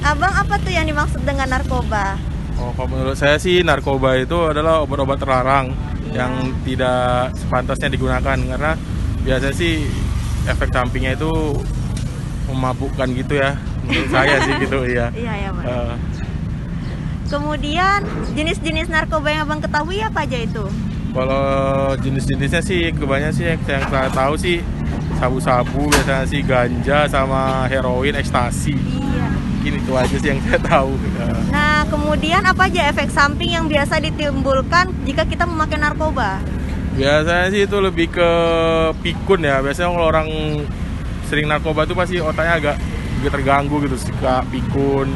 Abang, apa tuh yang dimaksud dengan narkoba? Oh, kalau menurut saya sih narkoba itu adalah obat-obat terlarang yang tidak sepantasnya digunakan karena biasanya sih efek sampingnya itu memabukkan gitu ya. Menurut saya sih gitu ya. Iya ya, Bang. Eh, Kemudian jenis-jenis narkoba yang abang ketahui apa aja itu? Kalau jenis-jenisnya sih kebanyakan sih yang saya tahu sih sabu-sabu, biasanya sih ganja sama heroin, ekstasi. Iya. Mungkin itu aja sih yang saya tahu. Nah, kemudian apa aja efek samping yang biasa ditimbulkan jika kita memakai narkoba? Biasanya sih itu lebih ke pikun ya. Biasanya kalau orang sering narkoba tuh pasti otaknya agak terganggu gitu, suka pikun.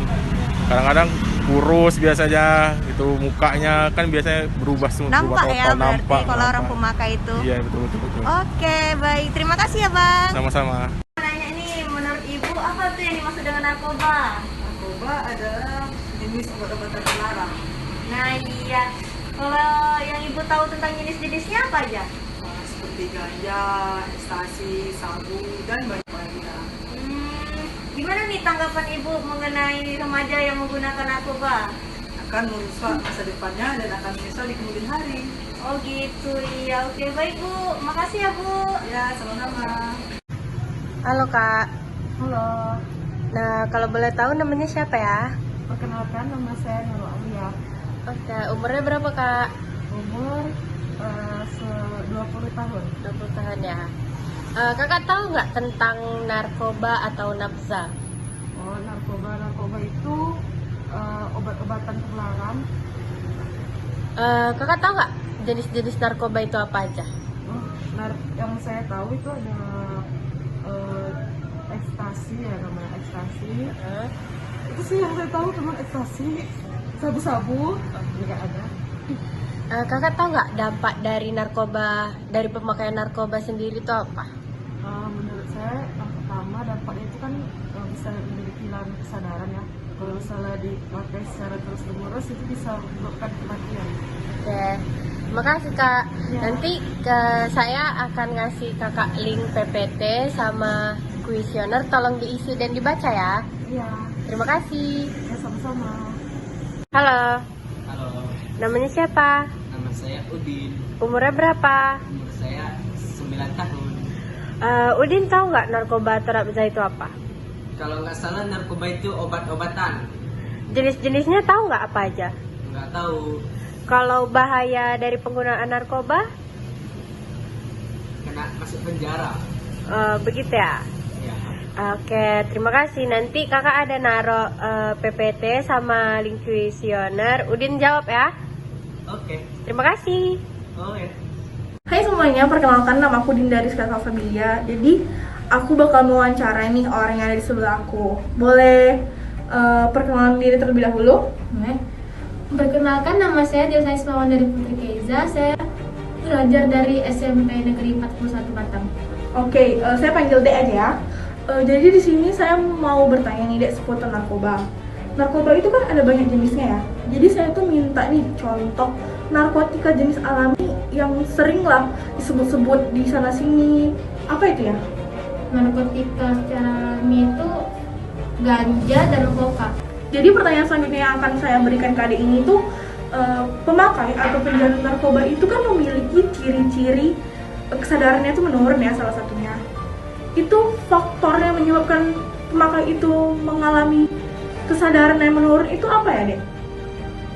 Kadang-kadang kurus biasanya, itu mukanya kan biasanya berubah semua, Nampak berubah ya total, berarti nampak, kalau orang nampak. pemakai itu. Iya betul betul betul. Oke, baik. Terima kasih ya, Bang. Sama-sama. Nanya ini, menurut Ibu apa tuh yang dimaksud dengan narkoba? Narkoba adalah jenis obat-obatan terlarang. Nah, iya. Kalau yang Ibu tahu tentang jenis-jenisnya apa aja? Seperti ganja, ekstasi, sabu, dan banyak lainnya. Gimana nih tanggapan Ibu mengenai remaja yang menggunakan narkoba? Akan merusak masa depannya dan akan menyesal di kemudian hari. Oh gitu, iya. Oke, baik Bu. Makasih ya Bu. Ya, sama-sama. Halo Kak. Halo, Nah, kalau boleh tahu namanya siapa ya? perkenalkan nama saya Nurul Aulia. Oke, umurnya berapa Kak? Umur 20 tahun. 20 tahun ya. Kakak tahu nggak tentang narkoba atau nafza? Oh, narkoba itu obat-obatan terlarang. Kakak tahu nggak jenis-jenis narkoba itu apa aja? Yang saya tahu itu ada ekstasi ya, namanya ekstasi. Itu sih yang saya tahu, cuma ekstasi. Sabu-sabu juga ada. Kakak tahu nggak dampak dari narkoba, dari pemakaian narkoba sendiri itu apa? Menurut saya yang pertama dampaknya itu kan bisa menjadi kehilangan kesadaran ya. Kalau misalnya dipakai secara terus menerus itu bisa menyebabkan kematian. Oke, makasih Kak. Ya. Nanti saya akan ngasih Kakak link PPT sama kuesioner, tolong diisi dan dibaca ya. Iya, Terima kasih. ya sama-sama. Halo, Halo, namanya siapa? nama saya Udin. Umurnya berapa? Umur saya 9 tahun. Udin tahu nggak narkoba atau nafza itu apa? Kalau nggak salah narkoba itu obat-obatan. Jenis-jenisnya tahu nggak apa aja? Nggak tahu, Kalau bahaya dari penggunaan narkoba, kena masuk penjara. begitu ya? Ya, Oke, terima kasih. Nanti kakak ada naro PPT sama link kuesioner. Udin jawab ya. oke. Terima kasih. Oh ya. Hai semuanya, perkenalkan nama aku Dinda Rizka Familia. Jadi aku bakal mewawancara nih orang yang ada di sebelah aku. Boleh perkenalan diri terlebih dahulu? Perkenalkan, nama saya Dewsa Ismawan dari Putri Keiza. Saya belajar dari SMP Negeri 41 Batam. Oke, saya panggil Dek aja ya. Jadi di sini saya mau bertanya nih Dek seputar narkoba. Narkoba itu kan ada banyak jenisnya ya. Jadi saya tuh minta nih contoh narkotika jenis alami yang sering lah disebut-sebut di sana sini. Apa itu ya? Narkotika secara alami itu ganja dan koka. Jadi pertanyaan selanjutnya yang akan saya berikan ke adik ini tuh pemakai atau penjalur narkoba itu kan memiliki ciri-ciri kesadarannya itu menurun ya, salah satunya. Itu faktor yang menyebabkan pemakai itu mengalami kesadaran yang menurun itu apa ya, Dek?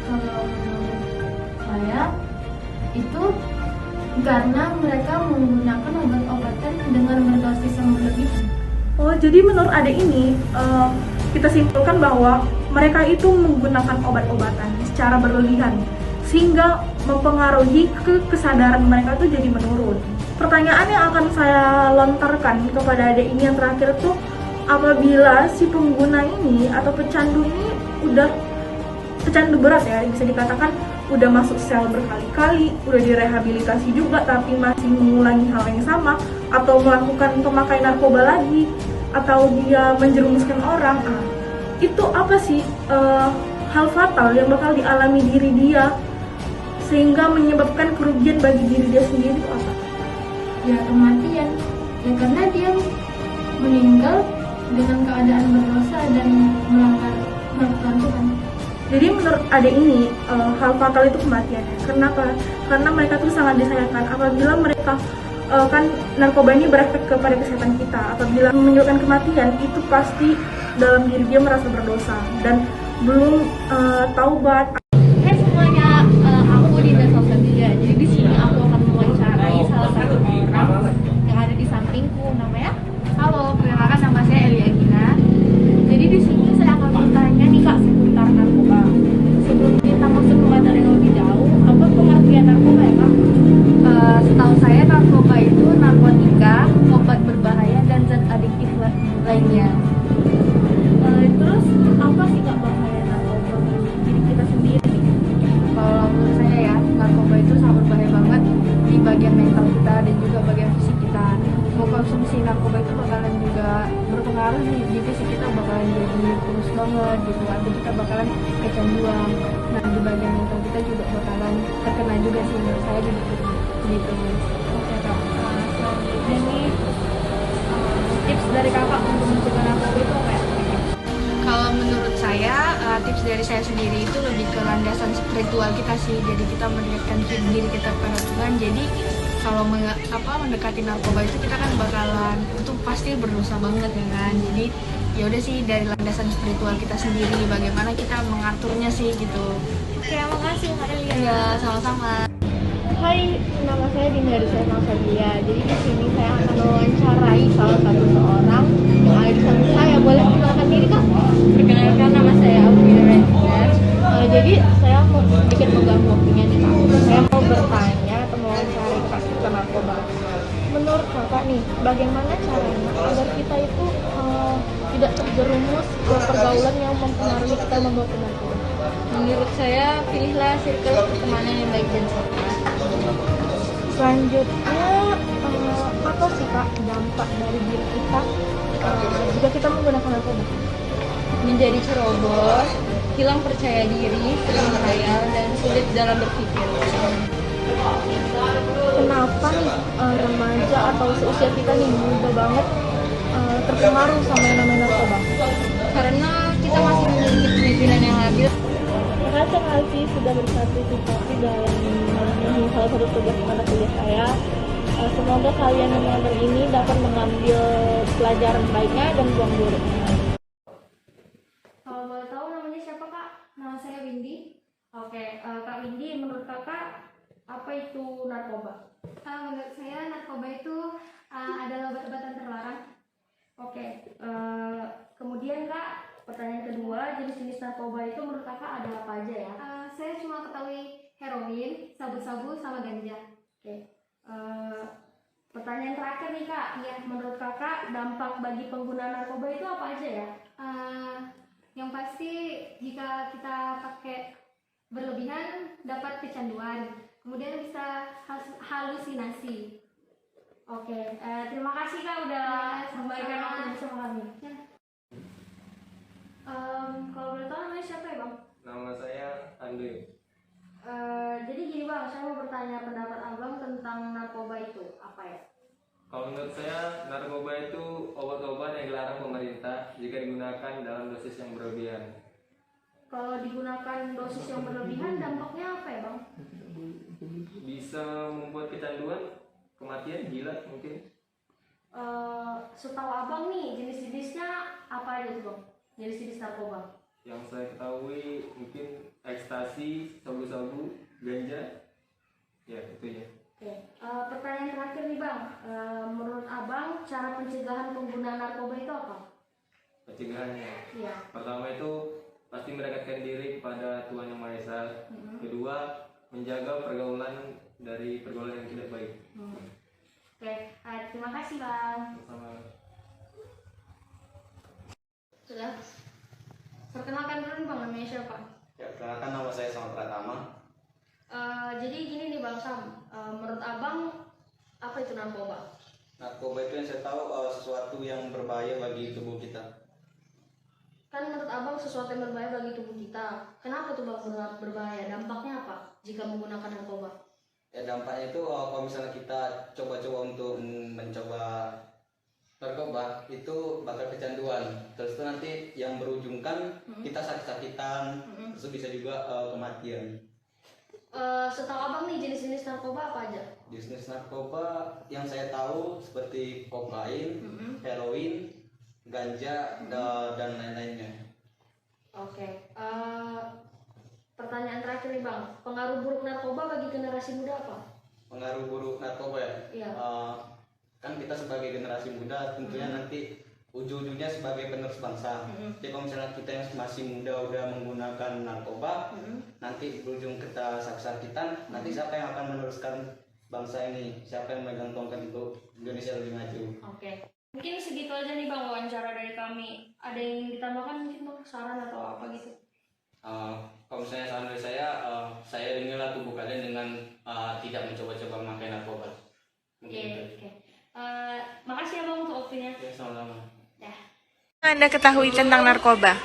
Kalau menurut saya itu karena mereka menggunakan obat-obatan dengan berdosis yang berlebihan. Oh, jadi menurut adik ini kita simpulkan bahwa mereka itu menggunakan obat-obatan secara berlebihan sehingga mempengaruhi kesadaran mereka tuh jadi menurun. Pertanyaan yang akan saya lontarkan kepada adik ini yang terakhir tuh, apabila si pengguna ini atau pecandu ini udah pecandu berat ya, bisa dikatakan udah masuk sel berkali-kali, udah direhabilitasi juga tapi masih mengulangi hal yang sama, atau melakukan pemakaian narkoba lagi, atau dia menjerumuskan orang, itu apa sih hal fatal yang bakal dialami diri dia sehingga menyebabkan kerugian bagi diri dia sendiri itu apa? Ya, kematian. Ya, karena dia meninggal dengan keadaan berdosa dan melanggar Tuhan Tuhan. Jadi menurut adik ini hal fatal itu kematian. Kenapa? Karena mereka tuh sangat disayangkan apabila mereka kan narkoba ini berefek kepada kesehatan kita. Apabila menyebabkan kematian itu pasti dalam diri dia merasa berdosa dan belum taubat. Hai semuanya, aku Dinda Sofia. Jadi di sini aku akan mewawancarai salah satu orang yang ada di sampingku. Namanya, halo, perkenalkan nama saya Elia Gina. Jadi di sini saya akan bertanya nih kak seputar narkoba. Sebelum kita masuk ke materi yang lebih jauh, apa pengertian narkoba ya kak? Setahu saya narkoba itu narkotika, obat berbahaya dan zat adiktif lainnya. Terus apa sih kak bahaya narkoba bagi diri kita sendiri? Kalau menurut saya ya, narkoba itu sangat berbahaya banget di bagian mental kita dan juga bagian fisik kita. Mau konsumsi narkoba itu bakalan juga berpengaruh di fisik kita, bakalan jadi kurus banget gitu, atau kita bakalan kecanduan. Nah di bagian mental kita juga bakalan terkena juga sih, menurut saya juga gitu. Oke kak, selanjutnya nih tips dari kakak untuk mencegah narkoba itu apa ya? Kalau menurut saya, tips dari saya sendiri itu lebih ke landasan spiritual kita sih. Jadi kita mendekatkan diri kita kepada Tuhan. Jadi kalau mendekati narkoba itu kita kan bakalan itu pasti berdosa banget ya kan. Jadi ya udah sih dari landasan spiritual kita sendiri, bagaimana kita mengaturnya sih gitu. Oke, makasih Kak Elia. Iya, sama-sama. Hai, nama saya Dinda Sofia. Jadi di sini saya akan mewawancarai salah satu seorang yang ada di samping saya. Boleh perkenalkan diri kak? Perkenalkan, nama saya Alvira Renner. Jadi saya mau sedikit mengganggu waktunya nih kak. Saya mau bertanya atau mewawancarai kak tentang narkoba. Menurut kakak nih, bagaimana caranya agar kita itu tidak terjerumus ke pergaulan yang mempengaruhi kita membawa ke narkoba? Menurut saya, pilihlah circle pertemanan yang baik dan sehat. Selanjutnya, apa sih kak dampak dari diri kita jika kita menggunakan narkoba? Menjadi ceroboh, hilang percaya diri, sering menghayal, dan sulit dalam berpikir. Kenapa nih remaja atau seusia kita nih muda banget terpengaruh sama yang namanya narkoba? Karena kita masih memiliki pemikiran yang labil. Terima kasih Alfi sudah berpartisipasi dalam memenuhi salah satu tugas mata kuliah saya. Semoga kalian yang menonton ini dapat mengambil pelajaran baiknya dan buang buruknya. Kalau boleh tahu namanya siapa kak? Nama saya Windy. Oke, Kak Windy, menurut kakak apa itu narkoba? Menurut saya narkoba itu adalah obat-obatan terlarang. Oke, kemudian kak, pertanyaan kedua, jenis-jenis narkoba itu menurut kakak ada apa aja ya? Saya cuma ketahui heroin, sabu-sabu, sama ganja. Oke. Pertanyaan terakhir nih kak, ya, menurut kakak dampak bagi pengguna narkoba itu apa aja ya? Yang pasti jika kita pakai berlebihan dapat kecanduan, kemudian bisa halusinasi. Oke, terima kasih kak udah memberikan waktu bersama kami. Ya. Kalau boleh tahu namanya siapa ya bang? Nama saya Andre. Jadi gini bang, saya mau bertanya pendapat abang tentang narkoba itu apa ya? Kalau menurut saya, narkoba itu obat-obat yang dilarang pemerintah jika digunakan dalam dosis yang berlebihan. Kalau digunakan dosis yang berlebihan dampaknya apa ya bang? Bisa membuat kecanduan, kematian, gila mungkin. Setahu abang nih jenis-jenisnya apa aja tuh bang? Jenis-jenis narkoba? Yang saya ketahui mungkin ekstasi, sabu-sabu, ganja, ya itu ya. Oke, pertanyaan terakhir nih bang, menurut abang cara pencegahan penggunaan narkoba itu apa? Pencegahannya, Iya. pertama itu pasti mendekatkan diri kepada Tuhan Yang Maha Esa. Kedua, menjaga pergaulan dari pergaulan yang tidak baik. Oke, terima kasih bang. Sama. Sudah. Perkenalkan dulu nih bang, namanya siapa? Ya, perkenalkan nama saya Sama Pratama. Jadi gini nih bang Sam, menurut abang apa itu narkoba? Narkoba itu yang saya tahu sesuatu yang berbahaya bagi tubuh kita. Kan menurut abang sesuatu yang berbahaya bagi tubuh kita. Kenapa tuh bang berbahaya? Dampaknya apa jika menggunakan narkoba? Ya dampaknya itu kalau misalnya kita coba-coba untuk mencoba narkoba itu bakal kecanduan, terus itu nanti yang berujungkan kita sakit-sakitan, terus bisa juga kematian. Setahu abang nih jenis-jenis narkoba apa aja? Jenis narkoba yang saya tahu seperti kokain, heroin, ganja, dan lain-lainnya. Oke. Pertanyaan terakhir nih bang, pengaruh buruk narkoba bagi generasi muda apa? Pengaruh buruk narkoba ya? Iya. Kan kita sebagai generasi muda tentunya nanti ujung-ujungnya sebagai penerus bangsa. Jadi kalau misalnya kita yang masih muda udah menggunakan narkoba, nanti berujung kita sakit-sakitan, nanti siapa yang akan meneruskan bangsa ini? Siapa yang memegang tongkat untuk Indonesia lebih maju? Oke. Mungkin segitu aja nih bang wawancara dari kami. Ada yang ingin ditambahkan mungkin bang, saran atau apa gitu? Kalau misalnya saran dari saya inilah tubuh kalian dengan tidak mencoba-coba memakai narkoba. Oke. Makasih ya bang untuk waktunya. Ya, sama-sama. Anda ketahui tentang narkoba?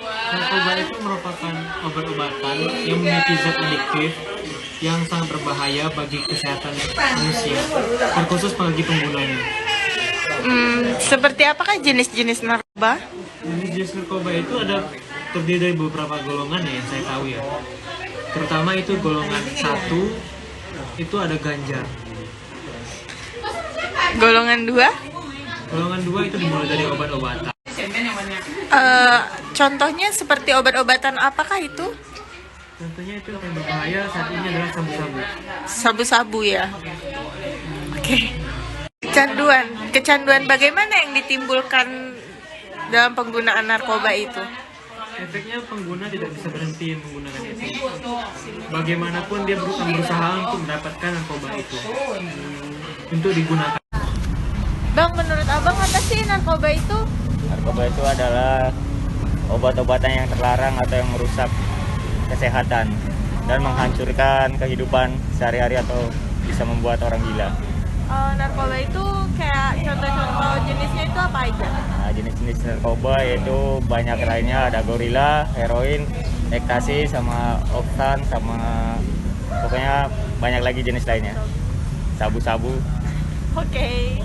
Narkoba itu merupakan obat-obatan yang memiliki zat adiktif yang sangat berbahaya bagi kesehatan manusia, terkhusus bagi penggunanya. Seperti apakah jenis-jenis narkoba? Jenis narkoba itu ada terdiri dari beberapa golongan ya, yang saya tahu ya. Terutama itu golongan 1 itu ada ganja. Golongan 2? Golongan 2 itu dimulai dari obat-obatan. Contohnya seperti obat-obatan apakah itu? Contohnya itu yang berbahaya saat ini adalah sabu-sabu. Sabu-sabu ya. Oke. Kecanduan bagaimana yang ditimbulkan dalam penggunaan narkoba itu? Efeknya pengguna tidak bisa berhenti menggunakan itu. Bagaimanapun dia berusaha untuk mendapatkan narkoba itu untuk digunakan. Bang, menurut abang apa sih narkoba itu? Narkoba itu adalah obat-obatan yang terlarang atau yang merusak kesehatan dan menghancurkan kehidupan sehari-hari atau bisa membuat orang gila. Narkoba itu kayak contoh-contoh jenisnya itu apa aja? Nah, jenis-jenis narkoba yaitu banyak lainnya, ada gorila, heroin, ekstasi, sama oktan, sama pokoknya banyak lagi jenis lainnya. Sabu-sabu. Oke.